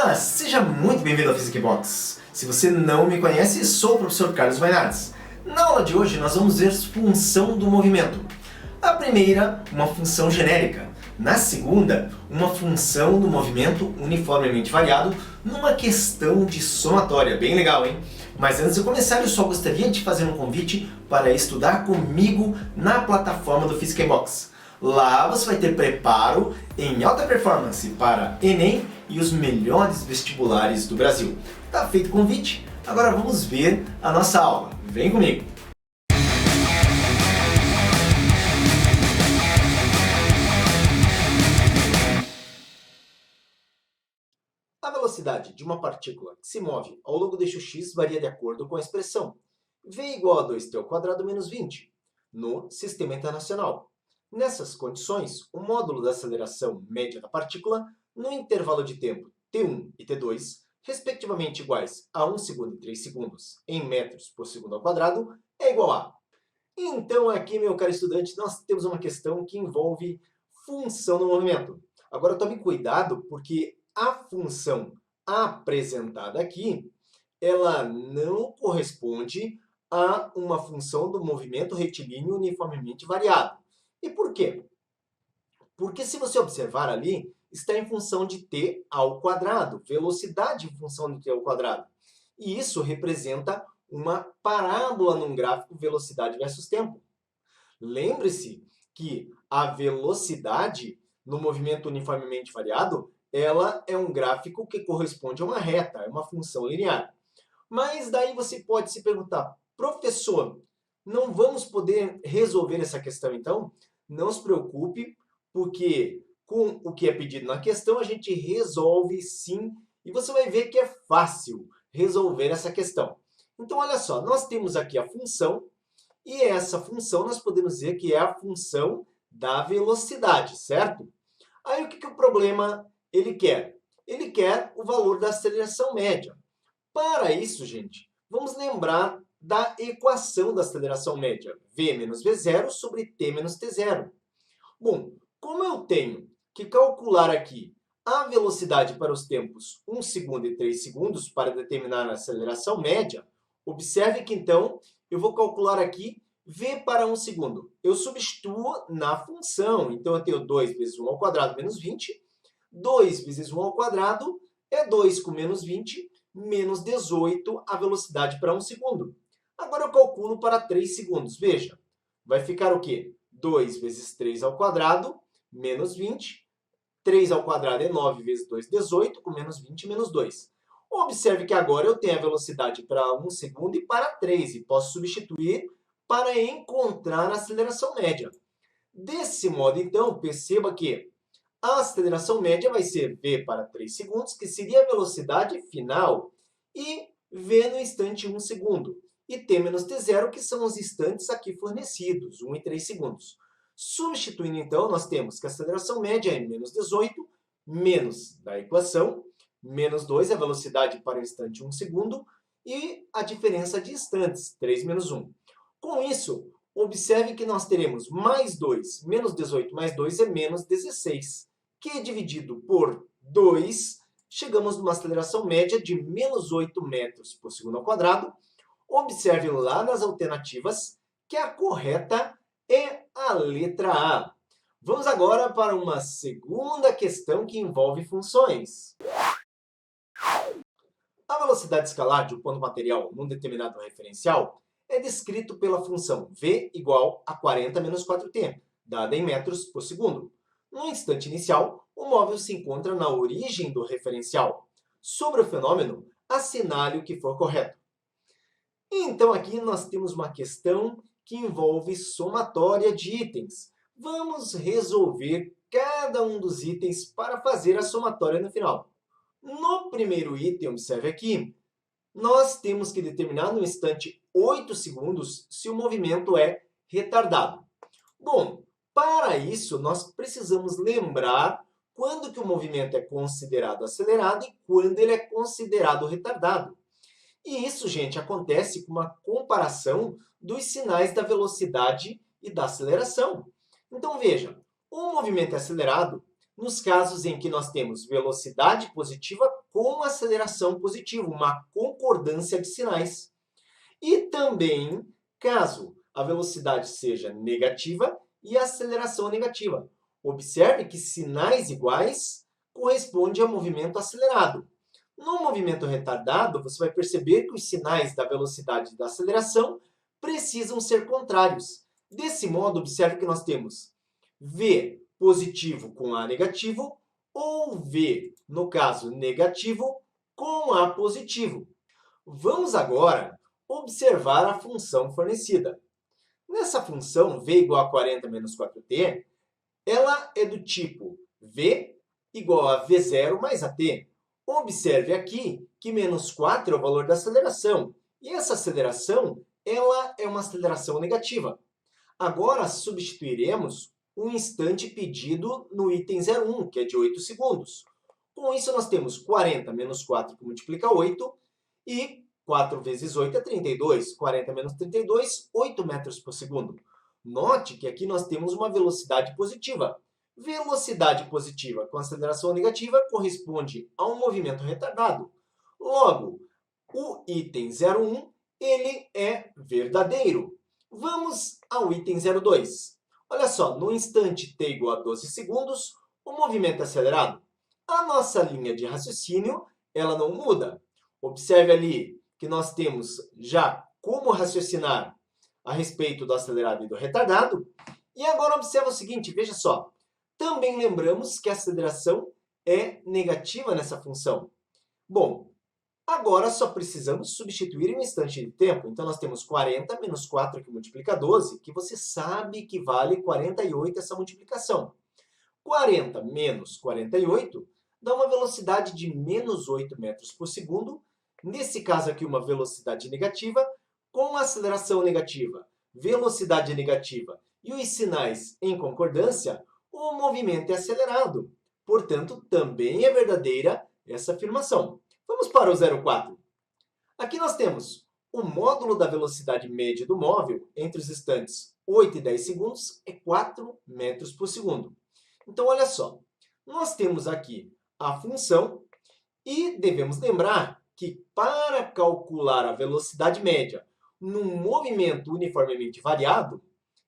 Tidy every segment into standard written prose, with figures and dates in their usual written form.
Olá, seja muito bem-vindo ao Physics Box. Se você não me conhece, sou o professor Carlos Vainardes. Na aula de hoje nós vamos ver função do movimento. A primeira, uma função genérica. Na segunda, uma função do movimento uniformemente variado numa questão de somatória. Bem legal, hein? Mas antes de começar, eu só gostaria de fazer um convite para estudar comigo na plataforma do Physics Box. Lá você vai ter preparo em alta performance para Enem e os melhores vestibulares do Brasil. Tá feito o convite? Agora vamos ver a nossa aula. Vem comigo! A velocidade de uma partícula que se move ao longo do eixo x varia de acordo com a expressão v igual a 2t² menos 20 no Sistema Internacional. Nessas condições, o módulo da aceleração média da partícula no intervalo de tempo t1 e t2, respectivamente iguais a 1 segundo e 3 segundos em metros por segundo ao quadrado, é igual a... Então aqui, meu caro estudante, nós temos uma questão que envolve função do movimento. Agora tome cuidado, porque a função apresentada aqui, ela não corresponde a uma função do movimento retilíneo uniformemente variado. E por quê? Porque se você observar ali, está em função de t ao quadrado, velocidade em função de t ao quadrado. E isso representa uma parábola num gráfico velocidade versus tempo. Lembre-se que a velocidade no movimento uniformemente variado, ela é um gráfico que corresponde a uma reta, é uma função linear. Mas daí você pode se perguntar, professor, não vamos poder resolver essa questão então? Não se preocupe, porque com o que é pedido na questão, a gente resolve sim, e você vai ver que é fácil resolver essa questão. Então, olha só, nós temos aqui a função, e essa função nós podemos dizer que é a função da velocidade, certo? Aí o que o problema ele quer? Ele quer o valor da aceleração média. Para isso, gente, vamos lembrar da equação da aceleração média, v menos v0 sobre t menos t0. Bom, como eu tenho que calcular aqui a velocidade para os tempos 1 segundo e 3 segundos para determinar a aceleração média, observe que então eu vou calcular aqui v para 1 segundo. Eu substituo na função, então eu tenho 2 vezes 1 ao quadrado menos 20, 2 vezes 1 ao quadrado é 2 com menos 20, menos 18 a velocidade para 1 segundo. Agora eu calculo para 3 segundos. Veja, vai ficar o quê? 2 vezes 3 ao quadrado, menos 20. 3 ao quadrado é 9 vezes 2, 18, com menos 20, menos 2. Observe que agora eu tenho a velocidade para 1 segundo e para 3, e posso substituir para encontrar a aceleração média. Desse modo, então, perceba que a aceleração média vai ser v para 3 segundos, que seria a velocidade final, e v no instante 1 segundo. E t menos t0, que são os instantes aqui fornecidos, 1 e 3 segundos. Substituindo, então, nós temos que a aceleração média é menos 18, menos da equação, menos 2 é a velocidade para o instante 1 segundo, e a diferença de instantes, 3 menos 1. Com isso, observe que nós teremos mais 2, menos 18 mais 2 é menos 16, que dividido por 2, chegamos numa aceleração média de menos 8 metros por segundo ao quadrado. Observe lá nas alternativas que a correta é a letra A. Vamos agora para uma segunda questão que envolve funções. A velocidade escalar de um ponto material num determinado referencial é descrito pela função v igual a 40 menos 4t, dada em metros por segundo. No instante inicial, o móvel se encontra na origem do referencial. Sobre o fenômeno, assinale o que for correto. Então, aqui nós temos uma questão que envolve somatória de itens. Vamos resolver cada um dos itens para fazer a somatória no final. No primeiro item, observe aqui, nós temos que determinar no instante 8 segundos se o movimento é retardado. Bom, para isso, nós precisamos lembrar quando que o movimento é considerado acelerado e quando ele é considerado retardado. E isso, gente, acontece com uma comparação dos sinais da velocidade e da aceleração. Então, veja, o movimento é acelerado nos casos em que nós temos velocidade positiva com aceleração positiva, uma concordância de sinais. E também caso a velocidade seja negativa e a aceleração negativa. Observe que sinais iguais correspondem ao movimento acelerado. No movimento retardado, você vai perceber que os sinais da velocidade e da aceleração precisam ser contrários. Desse modo, observe que nós temos V positivo com A negativo ou V, no caso negativo, com A positivo. Vamos agora observar a função fornecida. Nessa função, V igual a 40 menos 4t, ela é do tipo V igual a V0 mais AT. Observe aqui que menos 4 é o valor da aceleração. E essa aceleração, ela é uma aceleração negativa. Agora, substituiremos o instante pedido no item 01, que é de 8 segundos. Com isso, nós temos 40 menos 4, que multiplica 8, e 4 vezes 8 é 32. 40 menos 32, 8 metros por segundo. Note que aqui nós temos uma velocidade positiva. Velocidade positiva com aceleração negativa corresponde a um movimento retardado. Logo, o item 01 ele é verdadeiro. Vamos ao item 02. Olha só, no instante t igual a 12 segundos, o movimento é acelerado. A nossa linha de raciocínio ela não muda. Observe ali que nós temos já como raciocinar a respeito do acelerado e do retardado. E agora observa o seguinte, veja só. Também lembramos que a aceleração é negativa nessa função. Bom, agora só precisamos substituir um instante de tempo. Então, nós temos 40 menos 4, que multiplica 12, que você sabe que vale 48 essa multiplicação. 40 menos 48 dá uma velocidade de menos 8 metros por segundo. Nesse caso aqui, uma velocidade negativa com aceleração negativa, velocidade negativa e os sinais em concordância, o movimento é acelerado. Portanto, também é verdadeira essa afirmação. Vamos para o 04. Aqui nós temos o módulo da velocidade média do móvel entre os instantes 8 e 10 segundos é 4 metros por segundo. Então, olha só, nós temos aqui a função e devemos lembrar que para calcular a velocidade média num movimento uniformemente variado,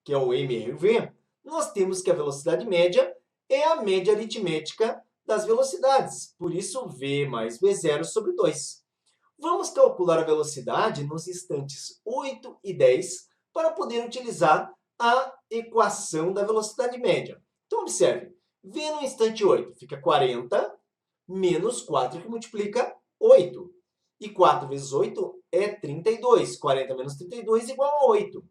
que é o MRV, nós temos que a velocidade média é a média aritmética das velocidades. Por isso, V mais V0 sobre 2. Vamos calcular a velocidade nos instantes 8 e 10 para poder utilizar a equação da velocidade média. Então, observe. V no instante 8 fica 40 menos 4, que multiplica 8. E 4 vezes 8 é 32. 40 menos 32 igual a 8.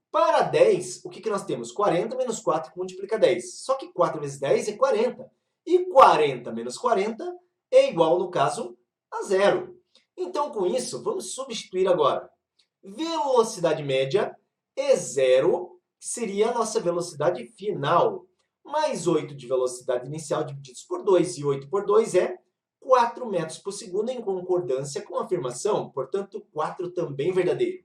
Para 10, o que nós temos? 40 menos 4, que multiplica 10. Só que 4 vezes 10 é 40. E 40 menos 40 é igual, no caso, a 0. Então, com isso, vamos substituir agora. Velocidade média é 0, que seria a nossa velocidade final. Mais 8 de velocidade inicial divididos por 2. E 8 por 2 é 4 metros por segundo, em concordância com a afirmação. Portanto, 4 também verdadeiro.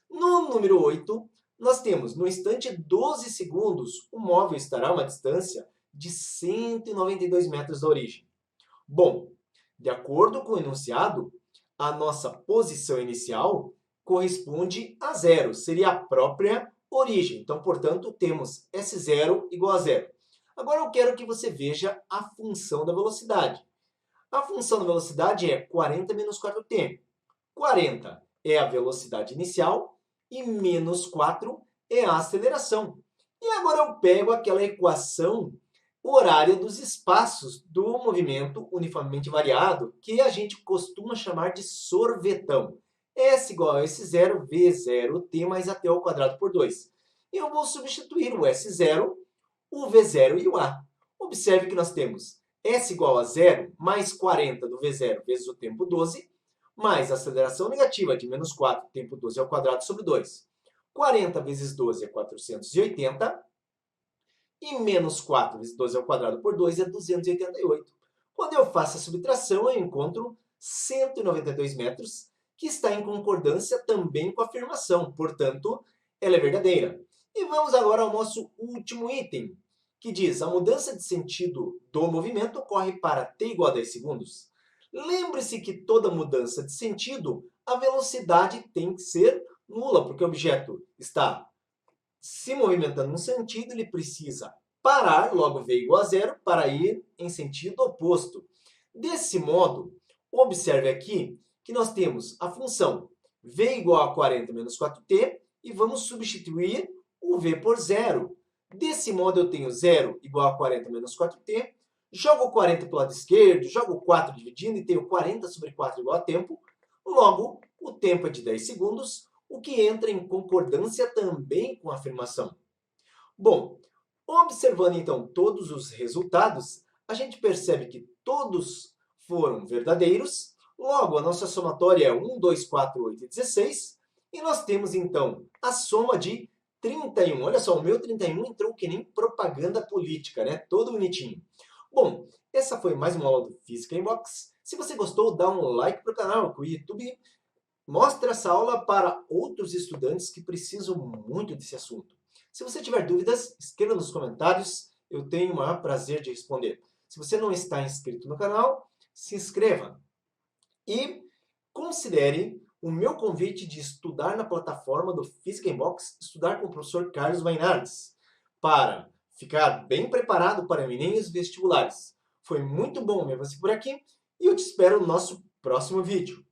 No número 8, nós temos, no instante 12 segundos, o móvel estará a uma distância de 192 metros da origem. Bom, de acordo com o enunciado, a nossa posição inicial corresponde a 0, seria a própria origem. Então, portanto, temos S0 igual a 0. Agora eu quero que você veja a função da velocidade. A função da velocidade é 40 menos 4t. 40 é a velocidade inicial e menos 4 é a aceleração. E agora eu pego aquela equação horária dos espaços do movimento uniformemente variado, que a gente costuma chamar de sorvetão. S igual a S0, V0, T mais AT ao quadrado por 2. E eu vou substituir o S0, o V0 e o A. Observe que nós temos S igual a 0 mais 40 do V0 vezes o tempo 12, mais a aceleração negativa de menos 4, tempo 12 ao quadrado sobre 2. 40 vezes 12 é 480, e menos 4 vezes 12 ao quadrado por 2 é 288. Quando eu faço a subtração, eu encontro 192 metros, que está em concordância também com a afirmação. Portanto, ela é verdadeira. E vamos agora ao nosso último item, que diz: a mudança de sentido do movimento ocorre para t igual a 10 segundos. Lembre-se que toda mudança de sentido, a velocidade tem que ser nula, porque o objeto está se movimentando num sentido, ele precisa parar, logo v igual a zero, para ir em sentido oposto. Desse modo, observe aqui que nós temos a função v igual a 40 menos 4t e vamos substituir o v por zero. Desse modo, eu tenho zero igual a 40 menos 4t, jogo o 40 para o lado esquerdo, jogo o 4 dividindo e tenho 40 sobre 4 igual a tempo. Logo, o tempo é de 10 segundos, o que entra em concordância também com a afirmação. Bom, observando então todos os resultados, a gente percebe que todos foram verdadeiros. Logo, a nossa somatória é 1, 2, 4, 8 e 16. E nós temos então a soma de 31. Olha só, o meu 31 entrou que nem propaganda política, né? Todo bonitinho. Bom, essa foi mais uma aula do Física em Box. Se você gostou, dá um like para o canal, que o YouTube mostra essa aula para outros estudantes que precisam muito desse assunto. Se você tiver dúvidas, escreva nos comentários, eu tenho o maior prazer de responder. Se você não está inscrito no canal, se inscreva. E considere o meu convite de estudar na plataforma do Física em Box, estudar com o professor Carlos Mainardes, para ficar bem preparado para o Enem e os vestibulares. Foi muito bom ver você por aqui e eu te espero no nosso próximo vídeo.